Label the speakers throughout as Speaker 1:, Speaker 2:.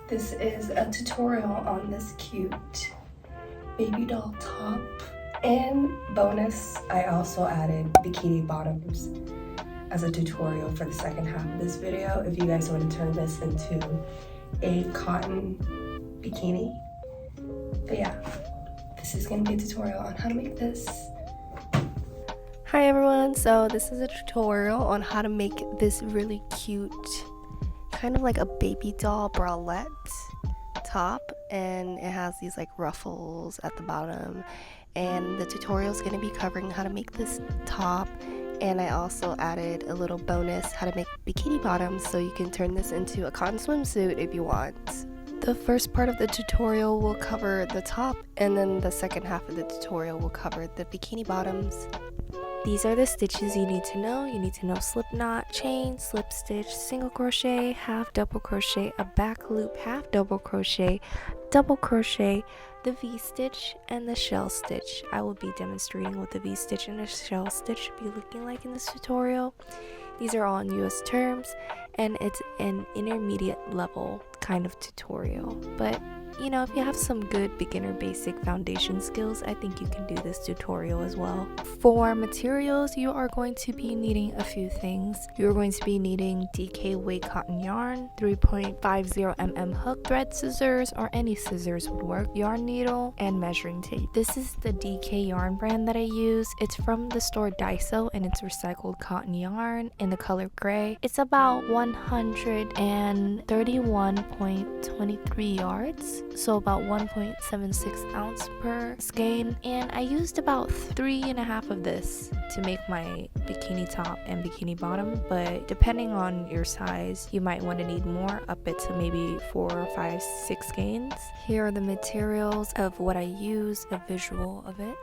Speaker 1: This is a tutorial on this cute baby doll top, and bonus, I also added bikini bottoms as a tutorial for the second half of this video if you guys want to turn this into a cotton bikini. But yeah, this is going to be a tutorial on how to make this.
Speaker 2: Hi everyone, so this is a tutorial on how to make this really cute, kind of like a baby doll bralette top, and it has these like ruffles at the bottom, and the tutorial is going to be covering how to make this top, and I also added a little bonus how to make bikini bottoms so you can turn this into a cotton swimsuit if you want. The first part of the tutorial will cover the top, and then the second half of the tutorial will cover the bikini bottoms. These are the stitches you need to know. You need to know slip knot, chain, slip stitch, single crochet, half double crochet, a back loop, half double crochet, the V-stitch, and the shell stitch. I will be demonstrating what the V-stitch and the shell stitch should be looking like in this tutorial. These are all in US terms, and it's an intermediate level kind of tutorial. But you know, if you have some good beginner basic foundation skills, I think you can do this tutorial as well. For materials, you are going to be needing a few things. You're going to be needing DK weight cotton yarn, 3.50mm hook, thread scissors, or any scissors would work, yarn needle, and measuring tape. This is the DK yarn brand that I use. It's from the store Daiso, and it's recycled cotton yarn in the color gray. It's about 131.23 yards. So about 1.76 ounce per skein, and I used about 3.5 of this to make my bikini top and bikini bottom, but depending on your size you might want to need more, up it to maybe 4, 5, 6 skeins. Here are the materials of what I use, a visual of it.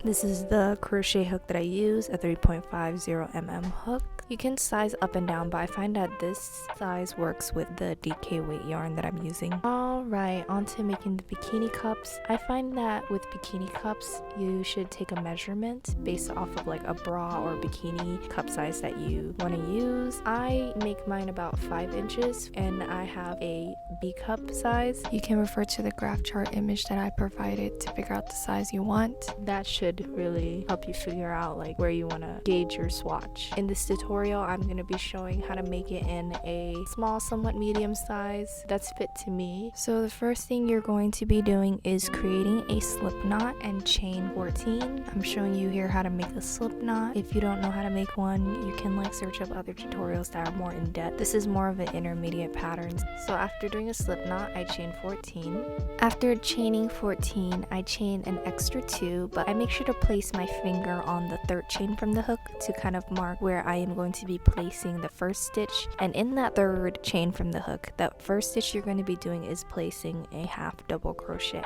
Speaker 2: This is the crochet hook that I use, a 3.50mm hook. You can size up and down, but I find that this size works with the DK weight yarn that I'm using. Alright, on to making the bikini cups. I find that with bikini cups, you should take a measurement based off of like a bra or bikini cup size that you want to use. I make mine about 5 inches, and I have a B cup size. You can refer to the graph chart image that I provided to figure out the size you want. That should really help you figure out like where you want to gauge your swatch. In this tutorial, I'm going to be showing how to make it in a small, somewhat medium size that's fit to me. So the first thing you're going to be doing is creating a slip knot and chain 14. I'm showing you here how to make a slip knot. If you don't know how to make one, you can like search up other tutorials that are more in depth. This is more of an intermediate pattern. So after doing a slip knot, I chain 14. After chaining 14, I chain an extra 2, but I make sure to place my finger on the third chain from the hook to kind of mark where I am going to be placing the first stitch. And in that third chain from the hook, that first stitch you're going to be doing is placing a half double crochet.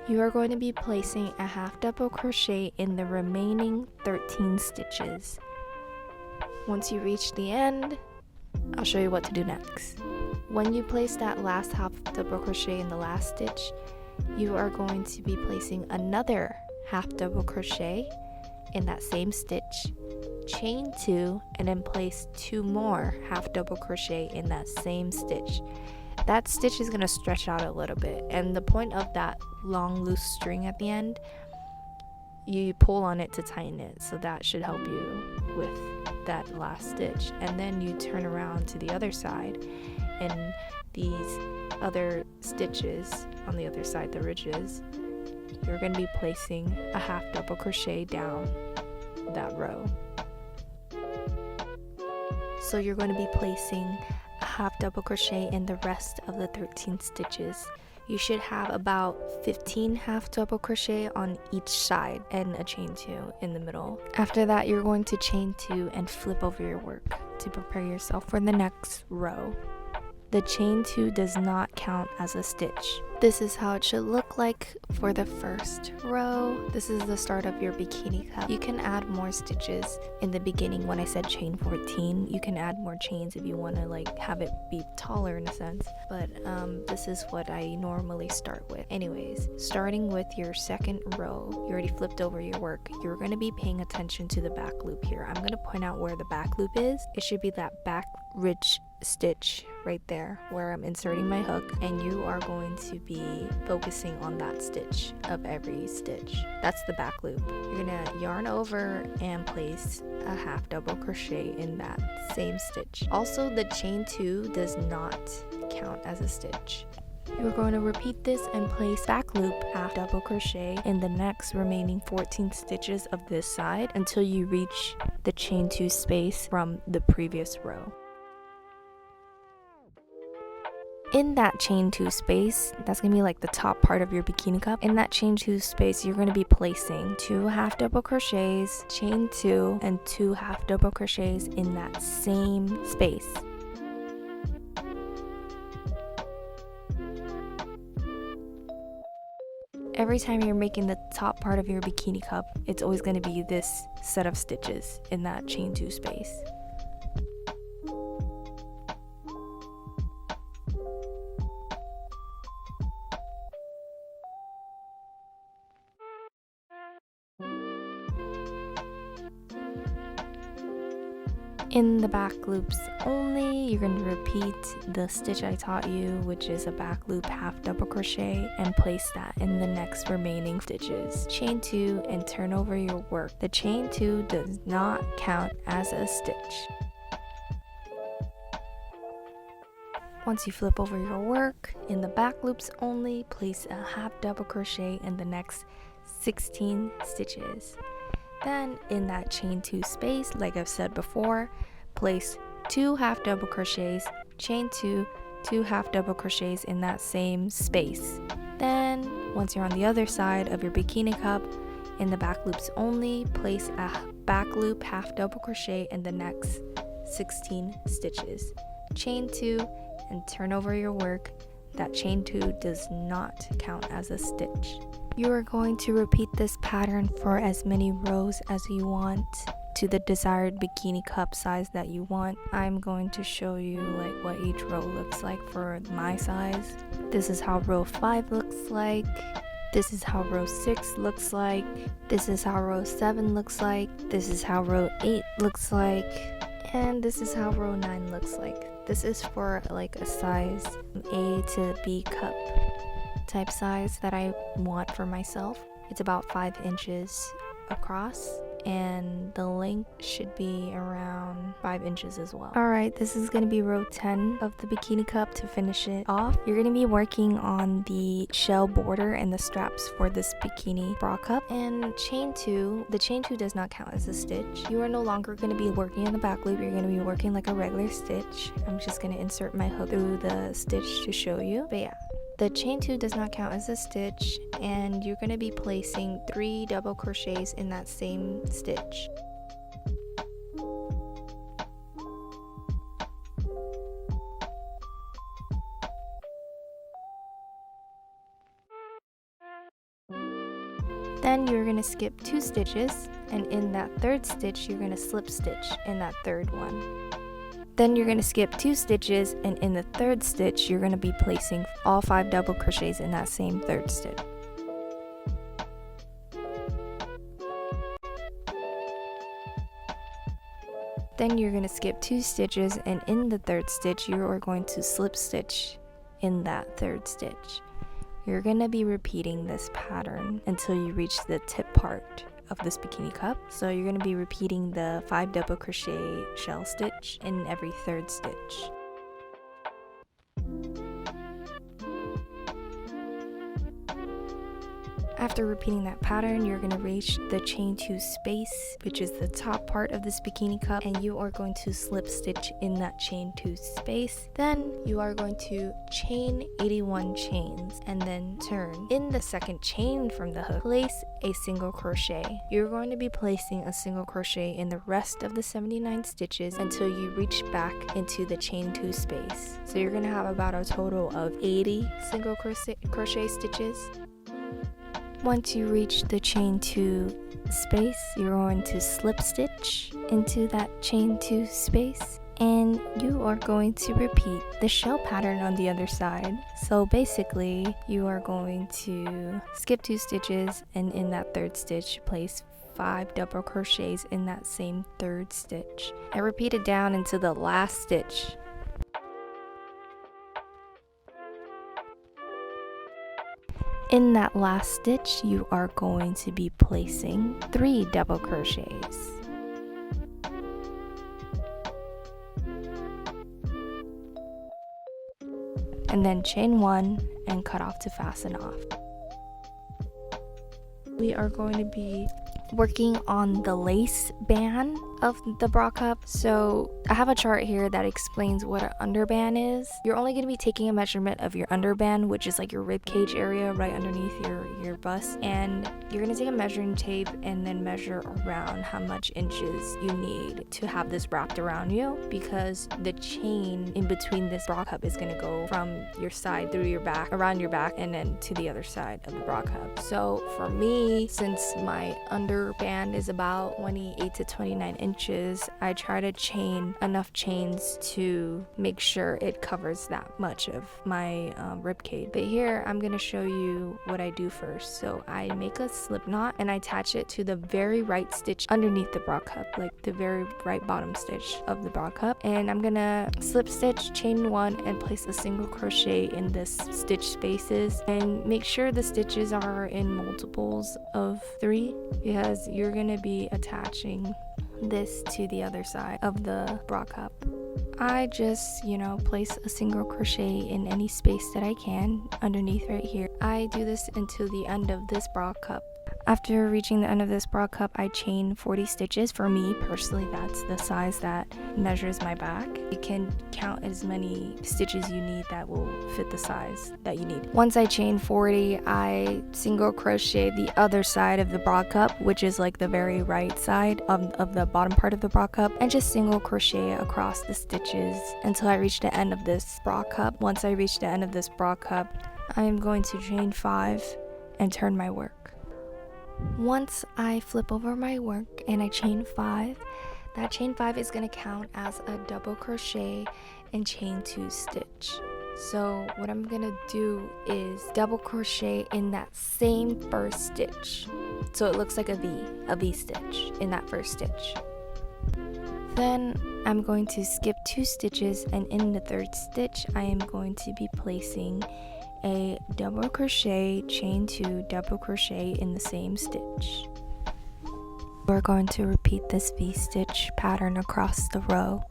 Speaker 2: You are going to be placing a half double crochet in the remaining 13 stitches. Once you reach the end, I'll show you what to do next. When you place that last half double crochet in the last stitch, you are going to be placing another half double crochet in that same stitch, chain 2, and then place 2 more half double crochet in that same stitch. That stitch is going to stretch out a little bit, and the point of that long loose string at the end, you pull on it to tighten it, so that should help you with that last stitch. And then you turn around to the other side, and these other stitches on the other side, the ridges, you're going to be placing a half double crochet down that row. So you're going to be placing a half double crochet in the rest of the 13 stitches. You should have about 15 half double crochet on each side and a chain 2 in the middle. After that, you're going to chain 2 and flip over your work to prepare yourself for the next row. The chain 2 does not count as a stitch. This is how it should look like for the first row. This is the start of your bikini cup. You can add more stitches in the beginning. When I said chain 14, you can add more chains if you want to like have it be taller in a sense, but this is what I normally start with. Anyways, starting with your second row, you already flipped over your work. You're going to be paying attention to the back loop here. I'm going to point out where the back loop is. It should be that back ridge stitch right there where I'm inserting my hook, and you are going to be focusing on that stitch of every stitch. That's the back loop. You're gonna yarn over and place a half double crochet in that same stitch. Also, the chain 2 does not count as a stitch. You're going to repeat this and place back loop half double crochet in the next remaining 14 stitches of this side until you reach the chain 2 space from the previous row. In that chain 2 space, that's going to be like the top part of your bikini cup. In that chain 2 space, you're going to be placing 2 half double crochets, chain 2, and 2 half double crochets in that same space. Every time you're making the top part of your bikini cup, it's always going to be this set of stitches in that chain 2 space. In the back loops only, you're going to repeat the stitch I taught you, which is a back loop half double crochet, and place that in the next remaining stitches. Chain 2 and turn over your work. The chain 2 does not count as a stitch. Once you flip over your work, in the back loops only, place a half double crochet in the next 16 stitches. Then in that chain 2 space, like I've said before, place 2 half double crochets, chain 2, 2 half double crochets in that same space. Then once you're on the other side of your bikini cup, in the back loops only, place a back loop half double crochet in the next 16 stitches. Chain 2 and turn over your work. That chain 2 does not count as a stitch. You are going to repeat this pattern for as many rows as you want to the desired bikini cup size that you want. I'm going to show you like what each row looks like for my size. This is how row 5 looks like. This is how row 6 looks like. This is how row 7 looks like. This is how row 8 looks like. And this is how row 9 looks like. This is for like a size A to B cup type size that I want for myself. It's about 5 inches across, and the length should be around 5 inches as well. Alright, this is going to be row 10 of the bikini cup. To finish it off, you're going to be working on the shell border and the straps for this bikini bra cup. And chain 2, the chain 2 does not count as a stitch. You are no longer going to be working in the back loop. You're going to be working like a regular stitch. I'm just going to insert my hook through the stitch to show you. But yeah, the chain 2 does not count as a stitch, and you're going to be placing 3 double crochets in that same stitch. Then you're going to skip 2 stitches, and in that 3rd stitch you're going to slip stitch in that 3rd one. Then you're going to skip 2 stitches, and in the 3rd stitch you're going to be placing all 5 double crochets in that same 3rd stitch. Then you're going to skip 2 stitches, and in the 3rd stitch you are going to slip stitch in that 3rd stitch. You're going to be repeating this pattern until you reach the tip part of this bikini cup. So you're going to be repeating the 5 double crochet shell stitch in every 3rd stitch. After repeating that pattern, you're going to reach the chain 2 space, which is the top part of this bikini cup, and you are going to slip stitch in that chain 2 space. Then you are going to chain 81 chains and then turn. In the 2nd chain from the hook, place a single crochet. You're going to be placing a single crochet in the rest of the 79 stitches until you reach back into the chain 2 space. So you're going to have about a total of 80 single crochet stitches. Once you reach the chain 2 space, you're going to slip stitch into that chain 2 space, and you are going to repeat the shell pattern on the other side. So basically, you are going to skip 2 stitches, and in that 3rd stitch, place 5 double crochets in that same 3rd stitch and repeat it down into the last stitch. In that last stitch, you are going to be placing 3 double crochets. And then chain 1 and cut off to fasten off. We are going to be working on the lace band of the bra cup. So I have a chart here that explains what an underband is. You're only going to be taking a measurement of your underband, which is like your rib cage area right underneath your bust, and you're going to take a measuring tape and then measure around how much inches you need to have this wrapped around you, because the chain in between this bra cup is going to go from your side through your back, around your back, and then to the other side of the bra cup. So for me, since my underband is about 28 to 29 inches, I try to chain enough chains to make sure it covers that much of my rib cage. But here I'm going to show you what I do first. So I make a slip knot and I attach it to the very right stitch underneath the bra cup, like the very right bottom stitch of the bra cup, and I'm gonna slip stitch, chain 1, and place a single crochet in this stitch spaces, and make sure the stitches are in multiples of 3, because you're gonna be attaching this to the other side of the bra cup. I just, place a single crochet in any space that I can underneath right here. I do this until the end of this bra cup. After reaching the end of this bra cup, I chain 40 stitches. For me personally, that's the size that measures my back. You can count as many stitches you need that will fit the size that you need. Once I chain 40, I single crochet the other side of the bra cup, which is like the very right side of the bottom part of the bra cup, and just single crochet across the stitches until I reach the end of this bra cup. Once I reach the end of this bra cup, I am going to chain 5 and turn my work. Once I flip over my work and I chain 5, that chain 5 is going to count as a double crochet and chain 2 stitch. So what I'm going to do is double crochet in that same first stitch, so it looks like a V stitch in that first stitch. Then I'm going to skip 2 stitches, and in the 3rd stitch I am going to be placing a double crochet, chain 2, double crochet in the same stitch. We're going to repeat this V-stitch pattern across the row.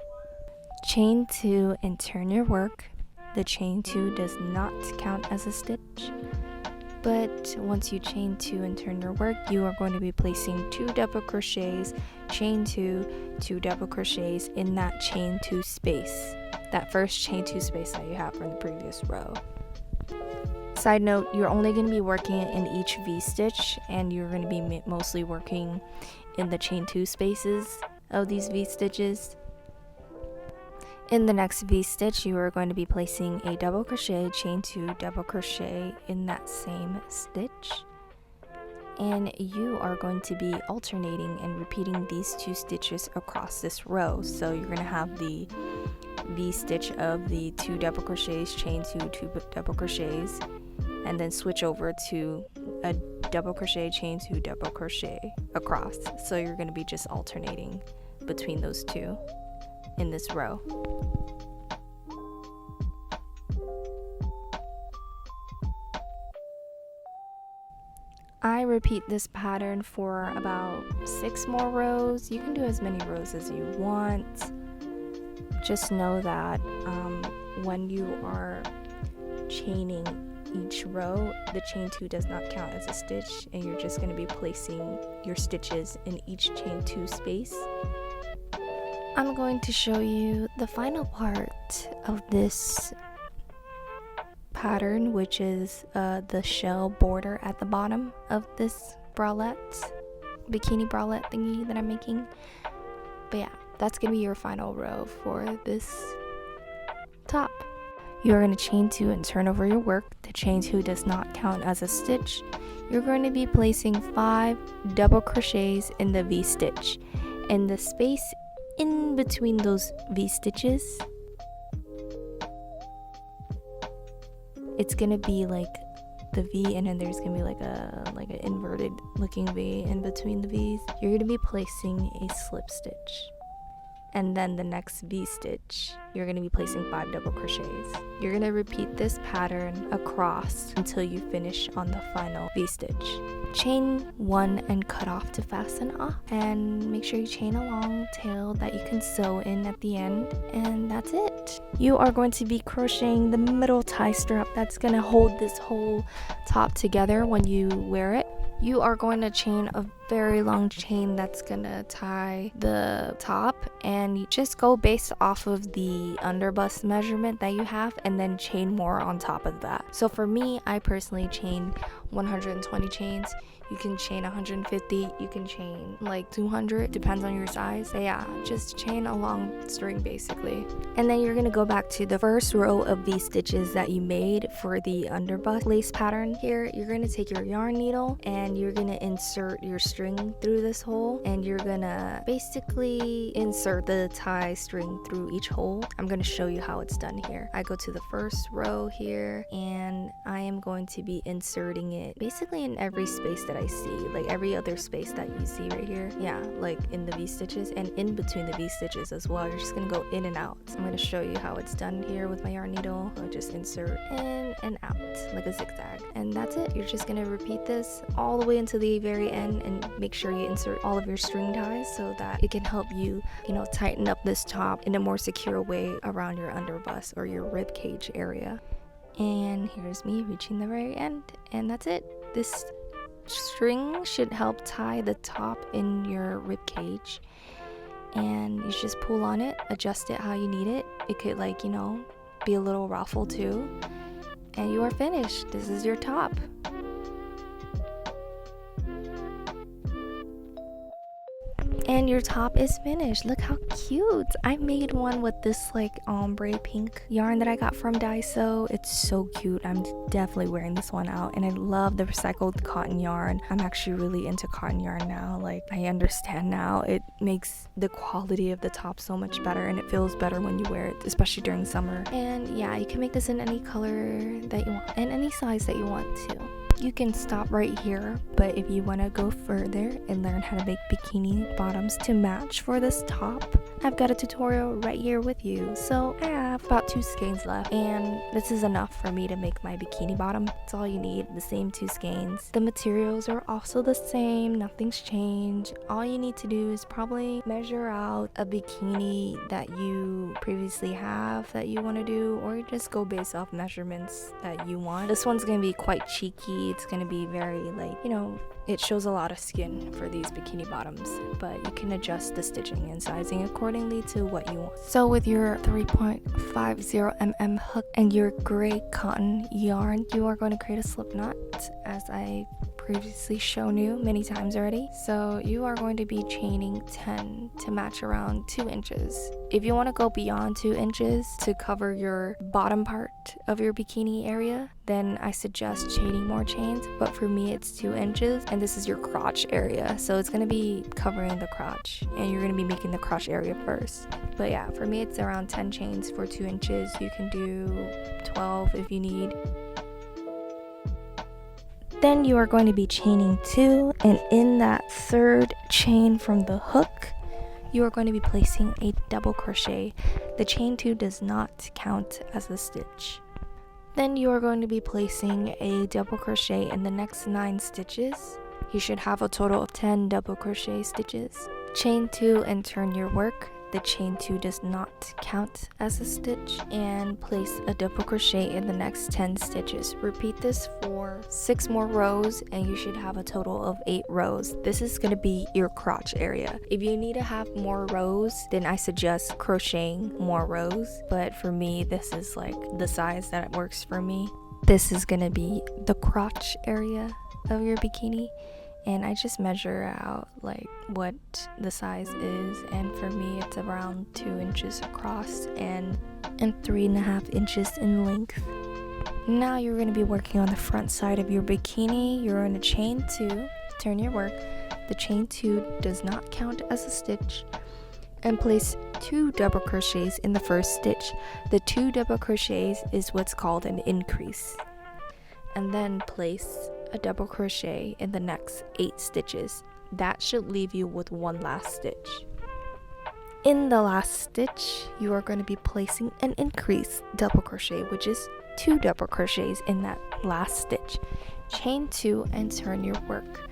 Speaker 2: Chain 2 and turn your work. The chain 2 does not count as a stitch, but once you chain 2 and turn your work, you are going to be placing 2 double crochets, chain 2, 2 double crochets in that chain 2 space, that first chain 2 space that you have from the previous row. Side note, you're only going to be working in each V-stitch, and you're going to be mostly working in the chain 2 spaces of these V-stitches. In the next V-stitch, you are going to be placing a double crochet, chain 2, double crochet in that same stitch. And you are going to be alternating and repeating these 2 stitches across this row. So you're going to have the V-stitch of the 2 double crochets, chain 2, 2 double crochets, and then switch over to a double crochet, chain 2, double crochet across. So you're going to be just alternating between those 2 in this row. I repeat this pattern for about 6 more rows. You can do as many rows as you want. Just know that when you are chaining each row, the chain 2 does not count as a stitch, and you're just going to be placing your stitches in each chain 2 space. I'm going to show you the final part of this pattern, which is the shell border at the bottom of this bralette, bikini bralette thingy that I'm making. But yeah, that's gonna be your final row for this top. You're going to chain 2 and turn over your work. The chain 2 does not count as a stitch. You're going to be placing 5 double crochets in the V stitch, and the space in between those V stitches, it's gonna be like the V, and then there's gonna be like an inverted looking V in between the V's. You're gonna be placing a slip stitch. And then the next V stitch, you're going to be placing 5 double crochets. You're going to repeat this pattern across until you finish on the final V stitch. Chain 1 and cut off to fasten off, and make sure you chain a long tail that you can sew in at the end, and that's it. You are going to be crocheting the middle tie strap that's going to hold this whole top together when you wear it. You are going to chain a very long chain that's gonna tie the top, and you just go based off of the underbust measurement that you have, and then chain more on top of that. So for me, I personally chain 120 chains. You can chain 150, you can chain like 200, depends on your size. So yeah, just chain a long string basically. And then you're gonna go back to the first row of V stitches that you made for the underbust lace pattern. Here, you're gonna take your yarn needle and you're gonna insert your string through this hole, and you're gonna basically insert the tie string through each hole. I'm gonna show you how it's done here. I go to the first row here, and I am going to be inserting it basically in every space that I see, like every other space that you see right here. Yeah, like in the V stitches and in between the V stitches as well. You're just gonna go in and out. So I'm gonna show you how it's done here with my yarn needle. I'll just insert in and out like a zigzag, and that's it. You're just gonna repeat this all the way until the very end, and make sure you insert all of your string ties so that it can help you, tighten up this top in a more secure way around your underbust or your rib cage area. And here's me reaching the very end, and that's it. This string should help tie the top in your rib cage, and you just pull on it, adjust it how you need it. It could be a little ruffle too, and you are finished. This is your top. And your top is finished. Look how cute. I made one with this ombre pink yarn that I got from Daiso. It's so cute. I'm definitely wearing this one out, and I love the recycled cotton yarn. I'm actually really into cotton yarn now. I understand now. It makes the quality of the top so much better, and it feels better when you wear it, especially during summer. And yeah, you can make this in any color that you want and any size that you want to. You can stop right here, but if you want to go further and learn how to make bikini bottoms to match for this top, I've got a tutorial right here with you. So I have about 2 skeins left, and this is enough for me to make my bikini bottom. It's all you need, the same 2 skeins. The materials are also the same, nothing's changed. All you need to do is probably measure out a bikini that you previously have that you want to do, or just go based off measurements that you want. This one's going to be quite cheeky. It's going to be very it shows a lot of skin for these bikini bottoms, but you can adjust the stitching and sizing accordingly to what you want. So with your 3.50mm hook and your gray cotton yarn, you are going to create a slip knot, as I previously shown you many times already. So you are going to be chaining 10 to match around 2 inches. If you want to go beyond 2 inches to cover your bottom part of your bikini area, then I suggest chaining more chains, but for me it's 2 inches, and this is your crotch area, so it's going to be covering the crotch, and you're going to be making the crotch area first. But yeah, for me it's around 10 chains for 2 inches. You can do 12 if you need. Then you are going to be chaining 2, and in that 3rd chain from the hook, you are going to be placing a double crochet. The chain 2 does not count as a stitch. Then you are going to be placing a double crochet in the next 9 stitches. You should have a total of 10 double crochet stitches. Chain 2 and turn your work. The chain 2 does not count as a stitch, and place a double crochet in the next 10 stitches. Repeat this for 6 more rows, and you should have a total of 8 rows. This is going to be your crotch area. If you need to have more rows, then I suggest crocheting more rows, but for me this is the size that works for me. This is going to be the crotch area of your bikini, and I just measure out what the size is, and for me it's around 2 inches across and 3.5 inches in length. Now you're going to be working on the front side of your bikini. You're going to chain 2, turn your work. The chain 2 does not count as a stitch, and place 2 double crochets in the first stitch. The 2 double crochets is what's called an increase. and then place a double crochet in the next 8 stitches. That should leave you with one last stitch. In the last stitch, you are going to be placing an increased double crochet, which is 2 double crochets in that last stitch. Chain 2 and turn your work.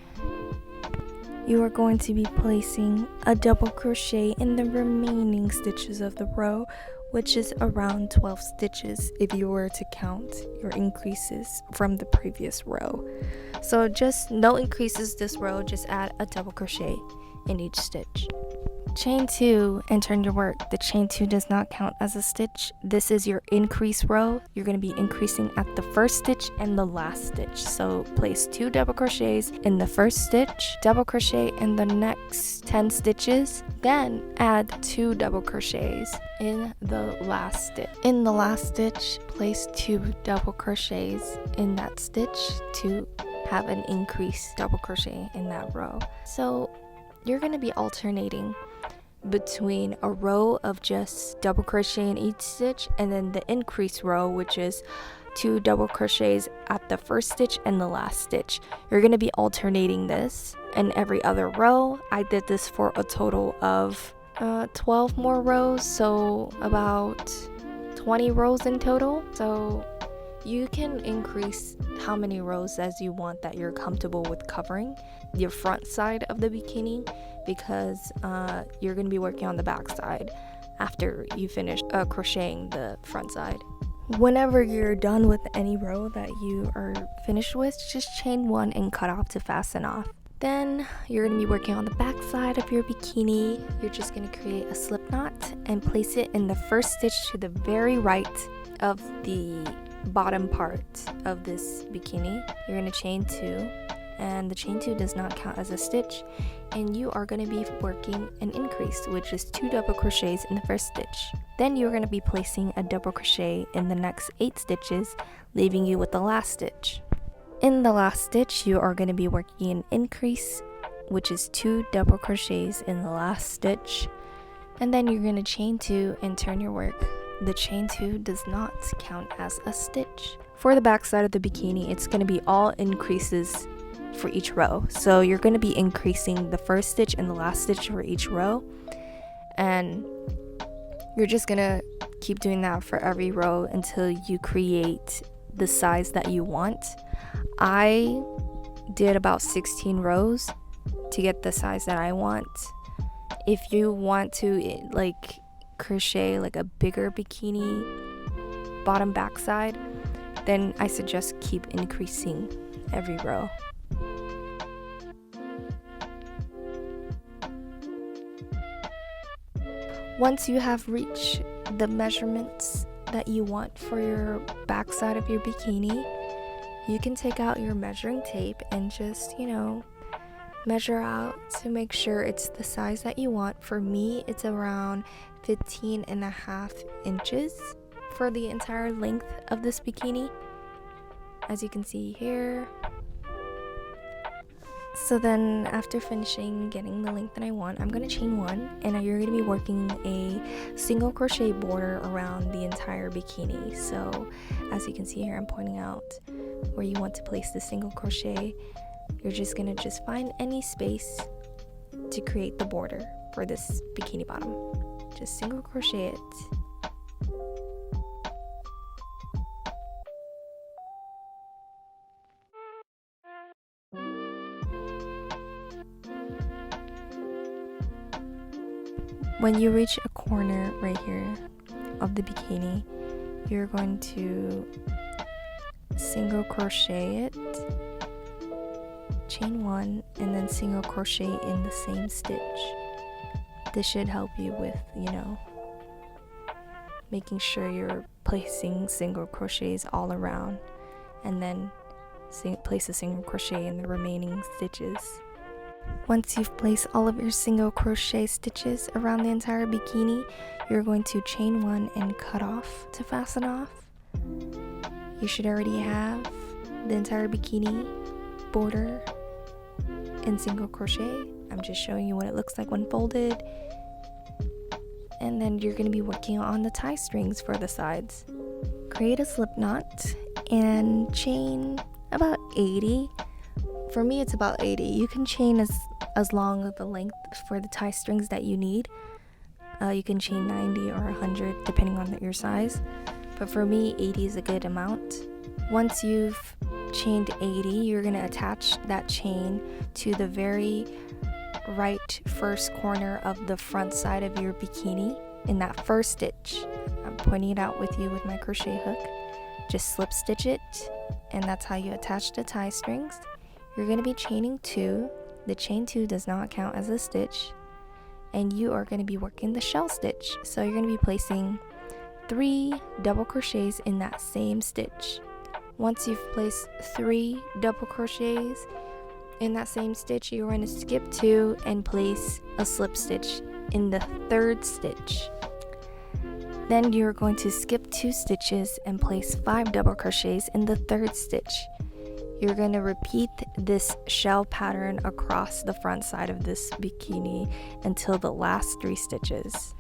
Speaker 2: You are going to be placing a double crochet in the remaining stitches of the row, which is around 12 stitches if you were to count your increases from the previous row. So just no increases this row, just add a double crochet in each stitch. Chain 2 and turn your work. The chain 2 does not count as a stitch. This is your increase row. You're going to be increasing at the first stitch and the last stitch. So place 2 double crochets in the first stitch, double crochet in the next 10 stitches, then add 2 double crochets in the last stitch. In the last stitch, place 2 double crochets in that stitch to have an increased double crochet in that row. So you're going to be alternating between a row of just double crochet in each stitch and then the increase row, which is 2 double crochets at the first stitch and the last stitch. You're going to be alternating this in every other row. I did this for a total of 12 more rows, so about 20 rows in total. So you can increase how many rows as you want that you're comfortable with covering your front side of the bikini, because you're going to be working on the back side after you finish crocheting the front side. Whenever you're done with any row that you are finished with, just chain 1 and cut off to fasten off. Then you're going to be working on the back side of your bikini. You're just going to create a slip knot and place it in the first stitch to the very right of the bottom part of this bikini. You're going to chain 2, and the chain 2 does not count as a stitch, and you are going to be working an increase, which is 2 double crochets in the first stitch. Then you're going to be placing a double crochet in the next 8 stitches, leaving you with the last stitch. In the last stitch, you are going to be working an increase, which is 2 double crochets in the last stitch, and then you're going to chain 2 and turn your work. The chain 2 does not count as a stitch. For the back side of the bikini, it's going to be all increases for each row. So you're going to be increasing the first stitch and the last stitch for each row, and you're just going to keep doing that for every row until you create the size that you want. I did about 16 rows to get the size that I want. If you want to crochet like a bigger bikini bottom back side, then I suggest keep increasing every row. Once you have reached the measurements that you want for your back side of your bikini, you can take out your measuring tape and just, measure out to make sure it's the size that you want. For me, it's around 15.5 inches for the entire length of this bikini, as you can see here. So then after finishing getting the length that I want, I'm going to chain 1, and you're going to be working a single crochet border around the entire bikini. So as you can see here, I'm pointing out where you want to place the single crochet. You're just going to find any space to create the border for this bikini bottom. Just single crochet it. When you reach a corner right here of the bikini, you're going to single crochet it, chain 1, and then single crochet in the same stitch. This should help you with, making sure you're placing single crochets all around, and then place a single crochet in the remaining stitches. Once you've placed all of your single crochet stitches around the entire bikini, you're going to chain 1 and cut off to fasten off. You should already have the entire bikini border in single crochet. I'm just showing you what it looks like when folded. And then you're going to be working on the tie strings for the sides. Create a slip knot and chain about 80. For me, it's about 80. You can chain as long of the length for the tie strings that you need. You can chain 90 or 100 depending on your size, but for me 80 is a good amount. Once you've chained 80, you're going to attach that chain to the very right first corner of the front side of your bikini in that first stitch. I'm pointing it out with you with my crochet hook. Just slip stitch it, and that's how you attach the tie strings. You're going to be chaining 2. The chain 2 does not count as a stitch, and you are going to be working the shell stitch. So you're going to be placing 3 double crochets in that same stitch. Once you've placed 3 double crochets in that same stitch, you're going to skip 2 and place a slip stitch in the 3rd stitch. Then you're going to skip 2 stitches and place 5 double crochets in the 3rd stitch. You're going to repeat this shell pattern across the front side of this bikini until the last 3 stitches.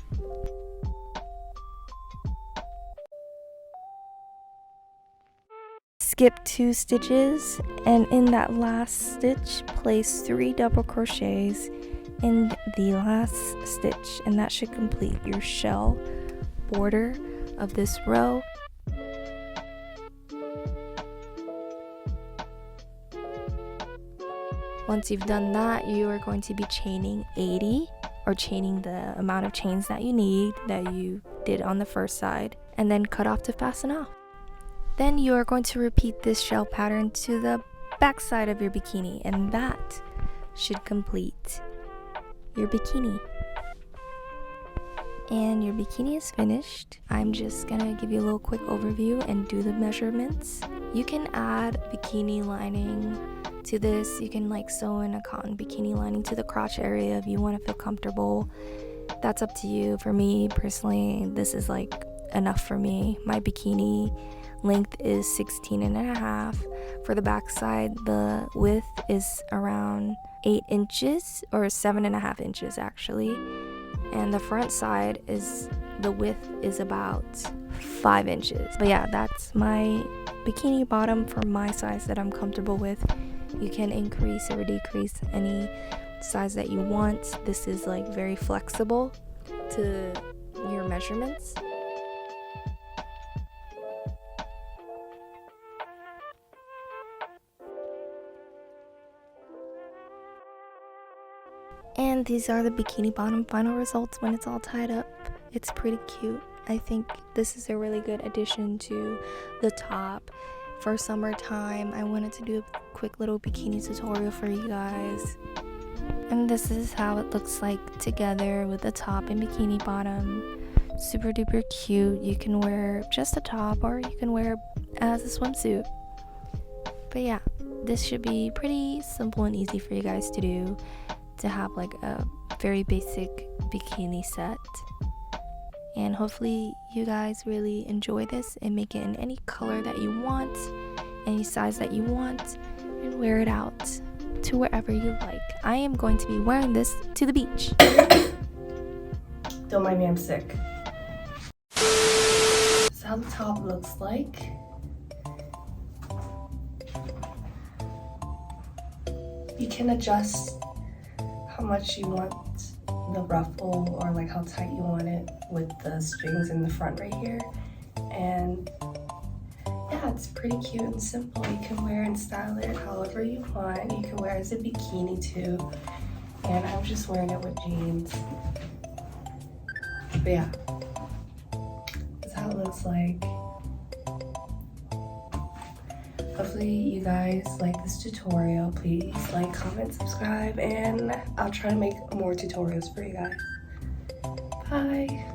Speaker 2: Skip 2 stitches, and in that last stitch, place 3 double crochets in the last stitch, and that should complete your shell border of this row. Once you've done that, you are going to be chaining 80, or chaining the amount of chains that you need that you did on the first side, and then cut off to fasten off. Then you are going to repeat this shell pattern to the back side of your bikini, and that should complete your bikini. And your bikini is finished. I'm just gonna give you a little quick overview and do the measurements. You can add bikini lining to this. You can like sew in a cotton bikini lining to the crotch area if you want to feel comfortable. That's up to you. For me personally, this is like enough for me. My bikini length is 16.5. For the back side, the width is around 8 inches, or 7.5 inches actually, and the front side is, the width is about 5 inches. But yeah, that's my bikini bottom for my size that I'm comfortable with. You can increase or decrease any size that you want. This is like very flexible to your measurements. And these are the bikini bottom final results when it's all tied up. It's pretty cute. I think this is a really good addition to the top. For summertime, I wanted to do a quick little bikini tutorial for you guys. And this is how it looks like together with the top and bikini bottom. Super duper cute. You can wear just a top, or you can wear as a swimsuit. But yeah, this should be pretty simple and easy for you guys to do, to have like a very basic bikini set. And hopefully you guys really enjoy this and make it in any color that you want, any size that you want, and wear it out to wherever you like. I am going to be wearing this to the beach.
Speaker 1: Don't mind me, I'm sick. This is how the top looks like. You can adjust how much you want the ruffle, or like how tight you want it, with the strings in the front right here. And yeah, it's pretty cute and simple. You can wear and style it however you want. You can wear it as a bikini too, and I'm just wearing it with jeans. But yeah, that's how it looks like. Hopefully you guys like this tutorial. Please like, comment, subscribe, and I'll try to make more tutorials for you guys. Bye.